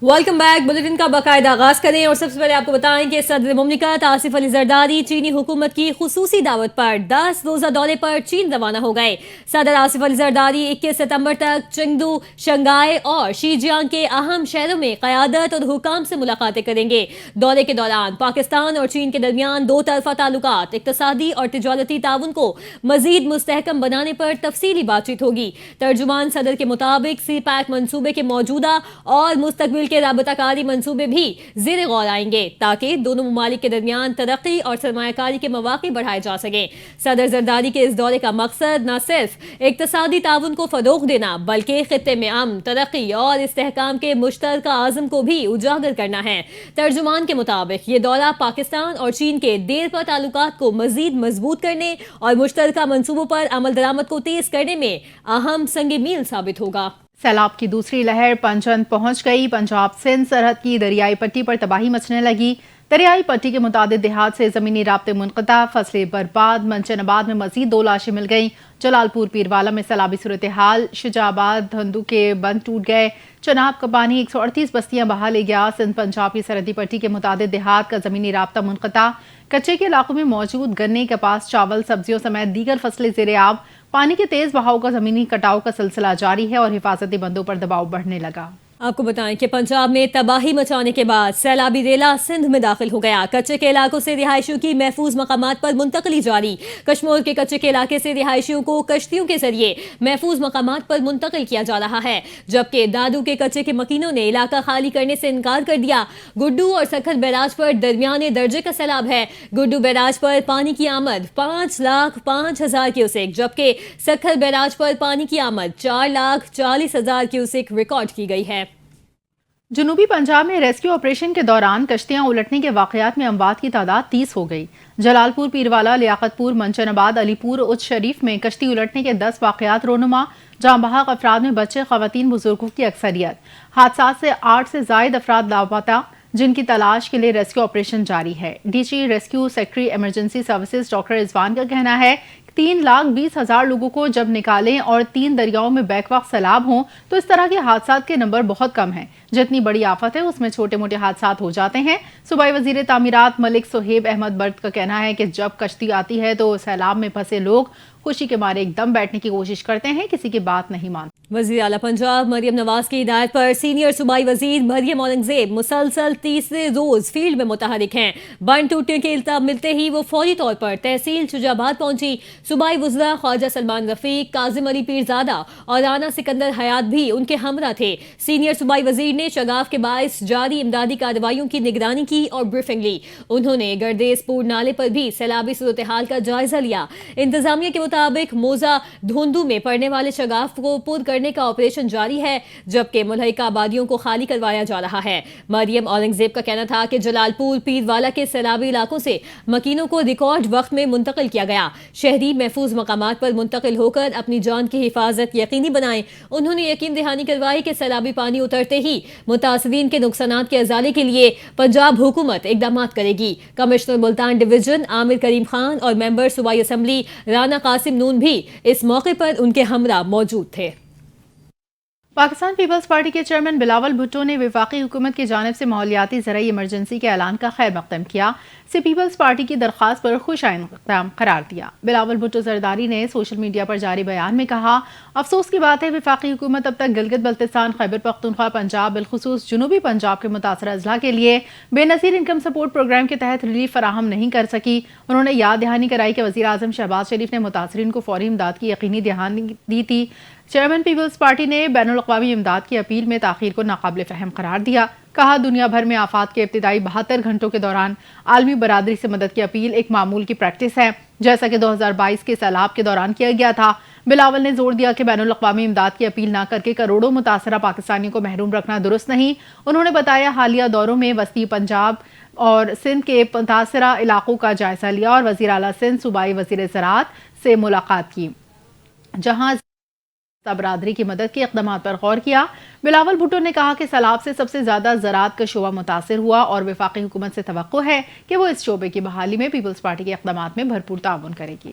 Welcome back. Bulletin کا باقاعدہ آغاز کریں اور سب سے پہلے آپ کو بتائیں کہ صدر مملکت آصف علی زرداری چینی حکومت کی خصوصی دعوت پر 10 روزہ دورے پر چین روانہ ہو گئے. صدر آصف علی زرداری 21 ستمبر تک چنگدو، شنگھائی اور شیجیانگ کے اہم شہروں میں قیادت اور حکام سے ملاقاتیں کریں گے. دورے کے دوران پاکستان اور چین کے درمیان دو طرفہ تعلقات، اقتصادی اور تجارتی تعاون کو مزید مستحکم بنانے پر تفصیلی بات چیت ہوگی. ترجمان صدر کے مطابق سی پیک منصوبے کے موجودہ اور مستقبل کے رابطہ کاری منصوبے بھی زیر غور آئیں گے تاکہ دونوں ممالک کے درمیان ترقی اور سرمایہ کاری کے مواقع بڑھائے جا سکیں. صدر زرداری کے اس دورے کا مقصد نہ صرف اقتصادی تعاون کو فروغ دینا بلکہ خطے میں امن، ترقی اور استحکام کے مشترکہ عزم کو بھی اجاگر کرنا ہے. ترجمان کے مطابق یہ دورہ پاکستان اور چین کے دیر پا تعلقات کو مزید مضبوط کرنے اور مشترکہ منصوبوں پر عمل درآمد کو تیز کرنے میں اہم سنگ میل ثابت ہوگا. سیلاب کی دوسری لہر پنجند پہنچ گئی. پنجاب سندھ سرحد کی دریائی پٹی پر تباہی مچنے لگی. دریائی پٹی کے متعدد دیہات سے زمینی رابطے منقطع، فصلیں برباد. منچن آباد میں مزید 2 لاشیں مل گئیں. جلال پور پیروالا میں سیلابی صورتحال. شجاع آباد دھندو کے بند ٹوٹ گئے. چناب کا پانی 138 بستیاں بہا لے گیا. سندھ پنجاب کی سرحدی پٹی کے متعدد دیہات کا زمینی رابطہ منقطع. کچے کے علاقوں میں موجود گنے، کپاس، چاول، سبزیوں سمیت دیگر فصلیں زیر آب. پانی کے تیز بہاؤ کا زمینی کٹاؤ کا سلسلہ جاری ہے اور حفاظتی بندوں پر دباؤ بڑھنے لگا. آپ کو بتائیں کہ پنجاب میں تباہی مچانے کے بعد سیلابی ریلا سندھ میں داخل ہو گیا. کچے کے علاقوں سے رہائشیوں کی محفوظ مقامات پر منتقلی جاری. کشمور کے کچے کے علاقے سے رہائشیوں کو کشتیوں کے ذریعے محفوظ مقامات پر منتقل کیا جا رہا ہے، جبکہ دادو کے کچے کے مکینوں نے علاقہ خالی کرنے سے انکار کر دیا. گڈو اور سکھر بیراج پر درمیانے درجے کا سیلاب ہے. گڈو بیراج پر پانی کی آمد 5,05,000 کیوسیک، جبکہ سکھر بیراج پر پانی کی آمد 4,40,000 کیوسیک ریکارڈ کی گئی ہے. جنوبی پنجاب میں ریسکیو آپریشن کے دوران کشتیاں الٹنے کے واقعات میں اموات کی تعداد 30 ہو گئی. جلال پور پیروالا، لیاقت پور، منچن آباد، علی پور، اچ شریف میں کشتی الٹنے کے 10 واقعات رونما. جاں بحق افراد میں بچے، خواتین، بزرگوں کی اکثریت. حادثات سے 8 سے زائد افراد لاپتہ، جن کی تلاش کے لیے ریسکیو آپریشن جاری ہے. D G rescue secretary emergency services doctor Rizwan کا کہنا ہے 3,20,000 لوگوں کو جب نکالیں اور 3 دریاؤں میں بیک وقت سیلاب ہوں تو اس طرح کے حادثات کے نمبر بہت کم ہیں. جتنی بڑی آفت ہے اس میں چھوٹے موٹے حادثات ہو جاتے ہیں. صوبائی وزیر تعمیرات ملک صہیب احمد برد کا کہنا ہے کہ جب کشتی آتی ہے تو سیلاب میں پھنسے لوگ خوشی کے مارے ایک دم بیٹھنے کی کوشش کرتے ہیں، کسی کی بات نہیں مانتے. وزیر اعلیٰ پنجاب مریم نواز کی ہدایت پر سینئر صوبائی وزیر مریم اورنگزیب مسلسل تیسرے روز فیلڈ میں متحرک ہیں. بند ٹوٹنے کے التاب ملتے ہی وہ فوری طور پر تحصیل شجاع آباد پہنچی. صوبائی وزراء خواجہ سلمان رفیق، کاظم علی پیرزادہ اور رانا سکندر حیات بھی ان کے ہمراہ تھے. سینئر صوبائی وزیر نے شگاف کے باعث جاری امدادی کارروائیوں کی نگرانی کی اور بریفنگ لی. انہوں نے گردیز پور نالے پر بھی سیلابی صورتحال کا جائزہ لیا. انتظامیہ کے مطابق موزہ دھوندو میں پڑنے والے شگاف کو پر کرنے کا آپریشن جاری ہے، جبکہ ملحقہ آبادیوں کو خالی کروایا جا رہا ہے. مریم اورنگزیب کا کہنا تھا کہ جلال پور پیروالا کے سیلابی علاقوں سے مکینوں کو ریکارڈ وقت میں منتقل کیا گیا. شہری محفوظ مقامات پر منتقل ہو کر اپنی جان کی حفاظت یقینی بنائیں. انہوں نے یقین دہانی کروائی کہ سیلابی پانی اترتے ہی متاثرین کے نقصانات کے ازالے کے لیے پنجاب حکومت اقدامات کرے گی. کمشنر ملتان ڈویژن عامر کریم خان اور ممبر صوبائی اسمبلی رانا قاسم نون بھی اس موقع پر ان کے ہمراہ موجود تھے. پاکستان پیپلز پارٹی کے چیئرمین بلاول بھٹو نے وفاقی حکومت کی جانب سے ماحولیاتی زرعی ایمرجنسی کے اعلان کا خیر مقدم کیا سے پیپلز پارٹی کی درخواست پر خوش آئند اقدام قرار دیا. بلاول بھٹو زرداری نے سوشل میڈیا پر جاری بیان میں کہا افسوس کی بات ہے وفاقی حکومت اب تک گلگت بلتستان، خیبر پختونخوا، پنجاب بالخصوص جنوبی پنجاب کے متاثرہ اضلاع کے لیے بے نظیر انکم سپورٹ پروگرام کے تحت ریلیف فراہم نہیں کر سکی. انہوں نے یاد دہانی کرائی کہ وزیر اعظم شہباز شریف نے متاثرین کو فوری امداد کی یقینی دہانی دی تھی. چیئرمین پیپلز پارٹی نے بین الاقوامی امداد کی اپیل میں تاخیر کو ناقابل فہم قرار دیا. کہا دنیا بھر میں آفات کے ابتدائی 72 گھنٹوں کے دوران عالمی برادری سے مدد کی اپیل ایک معمول کی پریکٹس ہے، جیسا کہ 2022 کے سیلاب کے دوران کیا گیا تھا. بلاول نے زور دیا کہ بین الاقوامی امداد کی اپیل نہ کر کے کروڑوں متاثرہ پاکستانیوں کو محروم رکھنا درست نہیں. انہوں نے بتایا حالیہ دوروں میں وسطی پنجاب اور سندھ کے متاثرہ علاقوں کا جائزہ لیا اور وزیر اعلیٰ سندھ صوبائی وزیر زراعت سے ملاقات کی، جہاں برادری کی مدد کے اقدامات پر غور کیا. بلاول بھٹو نے کہا کہ سیلاب سے سب سے زیادہ زراعت کا شعبہ متاثر ہوا اور وفاقی حکومت سے توقع ہے کہ وہ اس شعبے کی بحالی میں پیپلز پارٹی کے اقدامات میں بھرپور تعاون کرے گی.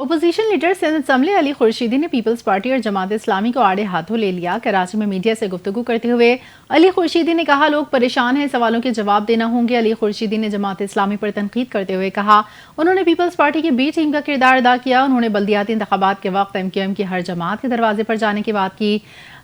اپوزیشن لیڈر سندھ اسمبلی علی خورشیدی نے پیپلز پارٹی اور جماعت اسلامی کو آڑے ہاتھوں لے لیا۔ کراچی میں میڈیا سے گفتگو کرتے ہوئے علی خورشیدی نے کہا لوگ پریشان ہیں، سوالوں کے جواب دینا ہوں گے۔ علی خورشیدی نے جماعت اسلامی پر تنقید کرتے ہوئے کہا انہوں نے پیپلز پارٹی کی بی ٹیم کا کردار ادا کیا۔ انہوں نے بلدیاتی انتخابات کے وقت ایم کیو ایم کی ہر جماعت کے دروازے پر جانے کی بات کی۔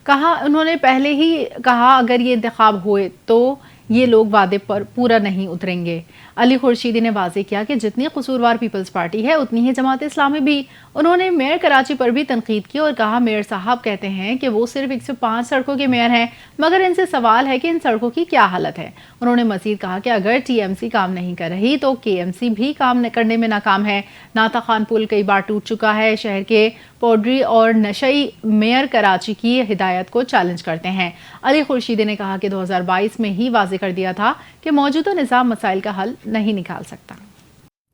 انہوں نے پہلے ہی کہا اگر یہ انتخاب ہوئے تو یہ لوگ وعدے پر پورا نہیں اتریں گے۔ علی خورشیدی نے واضح کیا کہ جتنی قصوروار پیپلز پارٹی ہے اتنی ہی جماعت اسلامی بھی۔ انہوں نے میئر کراچی پر بھی تنقید کی اور کہا میئر صاحب کہتے ہیں کہ وہ صرف 105 سڑکوں کے میئر ہیں، مگر ان سے سوال ہے کہ ان سڑکوں کی کیا حالت ہے۔ انہوں نے مزید کہا کہ اگر ٹی ایم سی کام نہیں کر رہی تو کے ایم سی بھی کام کرنے میں ناکام ہے۔ ناتا خان پل کئی بار ٹوٹ چکا ہے۔ شہر کے پوڈری اور نشئی میئر کراچی کی ہدایت کو چیلنج کرتے ہیں۔ علی خورشیدی نے کہا کہ 2022 میں ہی واضح کر دیا تھا کہ موجودہ نظام مسائل کا حل نہیں نکال سکتا۔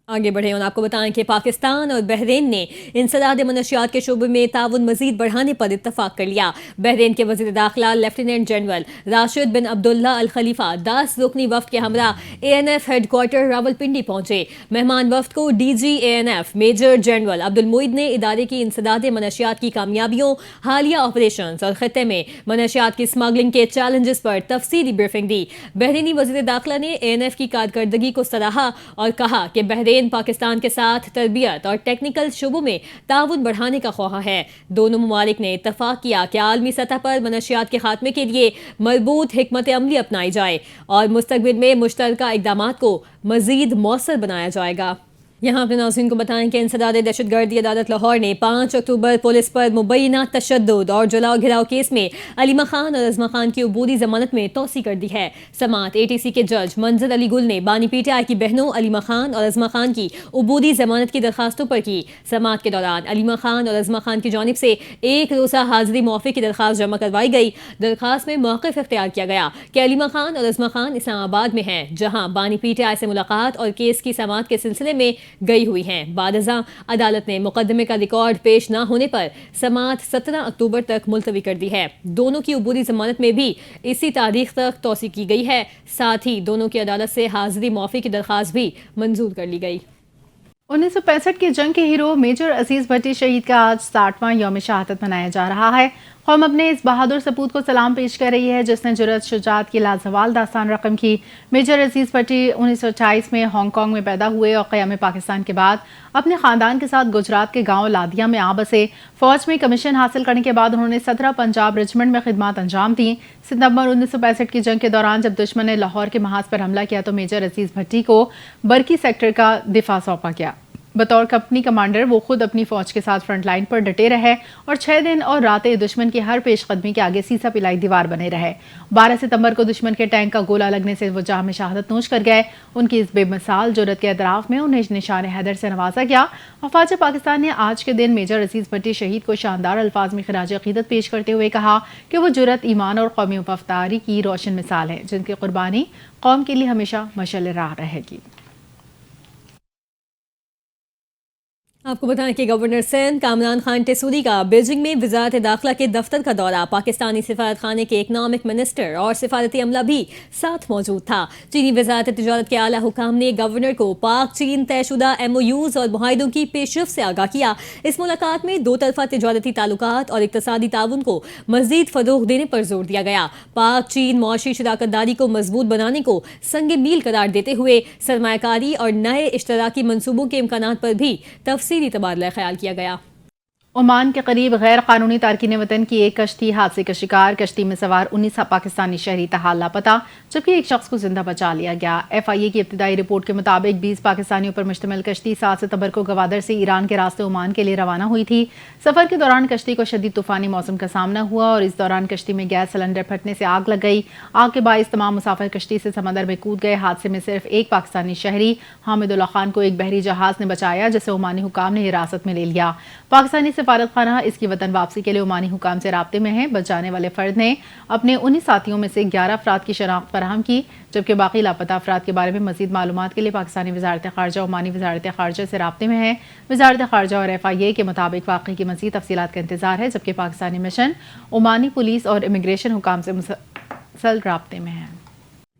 آگے بڑھیں اور آپ کو بتائیں کہ پاکستان اور بحرین نے انسداد منشیات کے شعبے میں تعاون مزید بڑھانے پر اتفاق کر لیا۔ بحرین کے وزیر داخلہ lieutenant general Rashid bin Abdullah Al Khalifa 10 رکنی وفد کے ہمراہ A N F headquarter Rawalpindi پہنچے۔ مہمان وفد کو D G A N F major general Abdul Moeed نے ادارے کی انسداد منشیات کی کامیابیوں، حالیہ آپریشنز اور خطے میں منشیات کی اسمگلنگ کے چیلنجز پر تفصیلی بریفنگ دی۔ بحرینی وزیر داخلہ نے اے این ایف کی کارکردگی کو سراہا اور کہا کہ بحرین پاکستان کے ساتھ تربیت اور ٹیکنیکل شعبوں میں تعاون بڑھانے کا خواہاں ہے۔ دونوں ممالک نے اتفاق کیا کہ عالمی سطح پر منشیات کے خاتمے کے لیے مربوط حکمت عملی اپنائی جائے اور مستقبل میں مشترکہ اقدامات کو مزید مؤثر بنایا جائے گا۔ یہاں اپنے ناظرین کو بتائیں کہ انسداد دہشت گردی عدالت لاہور نے 5 اکتوبر پولیس پر مبینہ تشدد اور جلاؤ گھراؤ کیس میں علیمہ خان اور عظمہ خان کی عبوری ضمانت میں توسیع کر دی ہے۔ سماعت اے ٹی سی کے جج منظر علی گل نے بانی پی ٹی آئی کی بہنوں علیمہ خان اور عظمہ خان کی عبوری ضمانت کی درخواستوں پر کی۔ سماعت کے دوران علیمہ خان اور عظمہ خان کی جانب سے ایک روزہ حاضری موافق کی درخواست جمع کروائی گئی۔ درخواست میں موقف اختیار کیا گیا کہ علیمہ خان اور عظمہ خان اسلام آباد میں ہیں، جہاں بانی پی ٹی آئی سے ملاقات اور کیس کی سماعت کے سلسلے میں گئی ہوئی ہیں۔ بعد ازاں عدالت نے مقدمے کا ریکارڈ پیش نہ ہونے پر سماعت 17 اکتوبر تک ملتوی کر دی ہے۔ دونوں کی عبوری ضمانت میں بھی اسی تاریخ تک توسیع کی گئی ہے۔ ساتھ ہی دونوں کی عدالت سے حاضری معافی کی درخواست بھی منظور کر لی گئی۔ 1965 کی جنگ کے ہیرو میجر عزیز بھٹی شہید کا آج 60واں یوم شہادت منایا جا رہا ہے۔ قوم اپنے اس بہادر سپوت کو سلام پیش کر رہی ہے جس نے جرأت شجاعت کی لازوال داستان رقم کی۔ میجر عزیز بھٹی 1928 میں ہانگ کانگ میں پیدا ہوئے اور قیام پاکستان کے بعد اپنے خاندان کے ساتھ گجرات کے گاؤں لادیا میں آ بسے۔ فوج میں کمیشن حاصل کرنے کے بعد انہوں نے 17 پنجاب رجمنٹ میں خدمات انجام دیں۔ ستمبر 1965 کی جنگ کے دوران جب دشمن نے لاہور کے محاذ پر حملہ کیا تو میجر عزیز بھٹی کو برکی سیکٹر کا دفاع سونپا گیا۔ بطور کمپنی کمانڈر وہ خود اپنی فوج کے ساتھ فرنٹ لائن پر ڈٹے رہے اور 6 دن اور راتیں دشمن کی ہر پیش قدمی کے آگے سیسا پلائی دیوار بنے رہے۔ 12 ستمبر کو دشمن کے ٹینک کا گولہ لگنے سے وہ جام شہادت نوش کر گئے۔ ان کی اس بے مثال جرأت کے اعتراف میں انہیں نشان حیدر سے نوازا گیا۔ افواج پاکستان نے آج کے دن میجر عزیز بھٹی شہید کو شاندار الفاظ میں خراج عقیدت پیش کرتے ہوئے کہا کہ وہ جرأت، ایمان اور قومی وفاداری کی روشن مثال ہے جن کی قربانی قوم کے لیے ہمیشہ مشعل راہ رہے گی۔ آپ کو بتائیں کہ گورنر سندھ کامران خان ٹیسوری کا بیجنگ میں وزارت داخلہ کے دفتر کا دورہ، پاکستانی سفارت خانے کے اکنامک منسٹر اور سفارتی عملہ بھی ساتھ موجود تھا۔ چینی وزارت تجارت کے اعلیٰ حکام نے گورنر کو پاک چین طے شدہ ایم او یوز اور معاہدوں کی پیشرفت سے آگاہ کیا۔ اس ملاقات میں دو طرفہ تجارتی تعلقات اور اقتصادی تعاون کو مزید فروغ دینے پر زور دیا گیا۔ پاک چین معاشی شراکت داری کو مضبوط بنانے کو سنگ میل قرار دیتے ہوئے سرمایہ کاری اور نئے اشتراکی منصوبوں کے امکانات پر بھی تفصیلی تبادلہ خیال کیا گیا۔ عمان کے قریب غیر قانونی تارکین وطن کی ایک کشتی حادثے کا شکار، کشتی میں سوار 19 پاکستانی شہری تاحال لاپتہ، جبکہ ایک شخص کو زندہ بچا لیا گیا۔ ایف آئی اے کی ابتدائی رپورٹ کے مطابق 20 پاکستانیوں پر مشتمل کشتی 7 ستمبر کو گوادر سے ایران کے راستے عمان کے لیے روانہ ہوئی تھی۔ سفر کے دوران کشتی کو شدید طوفانی موسم کا سامنا ہوا اور اس دوران کشتی میں گیس سلنڈر پھٹنے سے آگ لگ گئی۔ آگ کے باعث تمام مسافر کشتی سے سمندر میں کود گئے۔ حادثے میں صرف ایک پاکستانی شہری حامد اللہ خان کو ایک بحری جہاز نے بچایا جسے عمانی حکام نے حراست میں لے لیا۔ پاکستانی سفارت خانہ اس کی وطن واپسی کے لیے عمانی حکام سے رابطے میں ہیں۔ بچ جانے والے فرد نے اپنے 19 ساتھیوں میں سے 11 افراد کی شناخت فراہم کی، جبکہ باقی لاپتہ افراد کے بارے میں مزید معلومات کے لیے پاکستانی وزارت خارجہ عمانی وزارت خارجہ سے رابطے میں ہے۔ وزارت خارجہ اور ایف آئی اے کے مطابق واقعے کی مزید تفصیلات کا انتظار ہے، جبکہ پاکستانی مشن عمانی پولیس اور امیگریشن حکام سے مسلسل رابطے میں ہے۔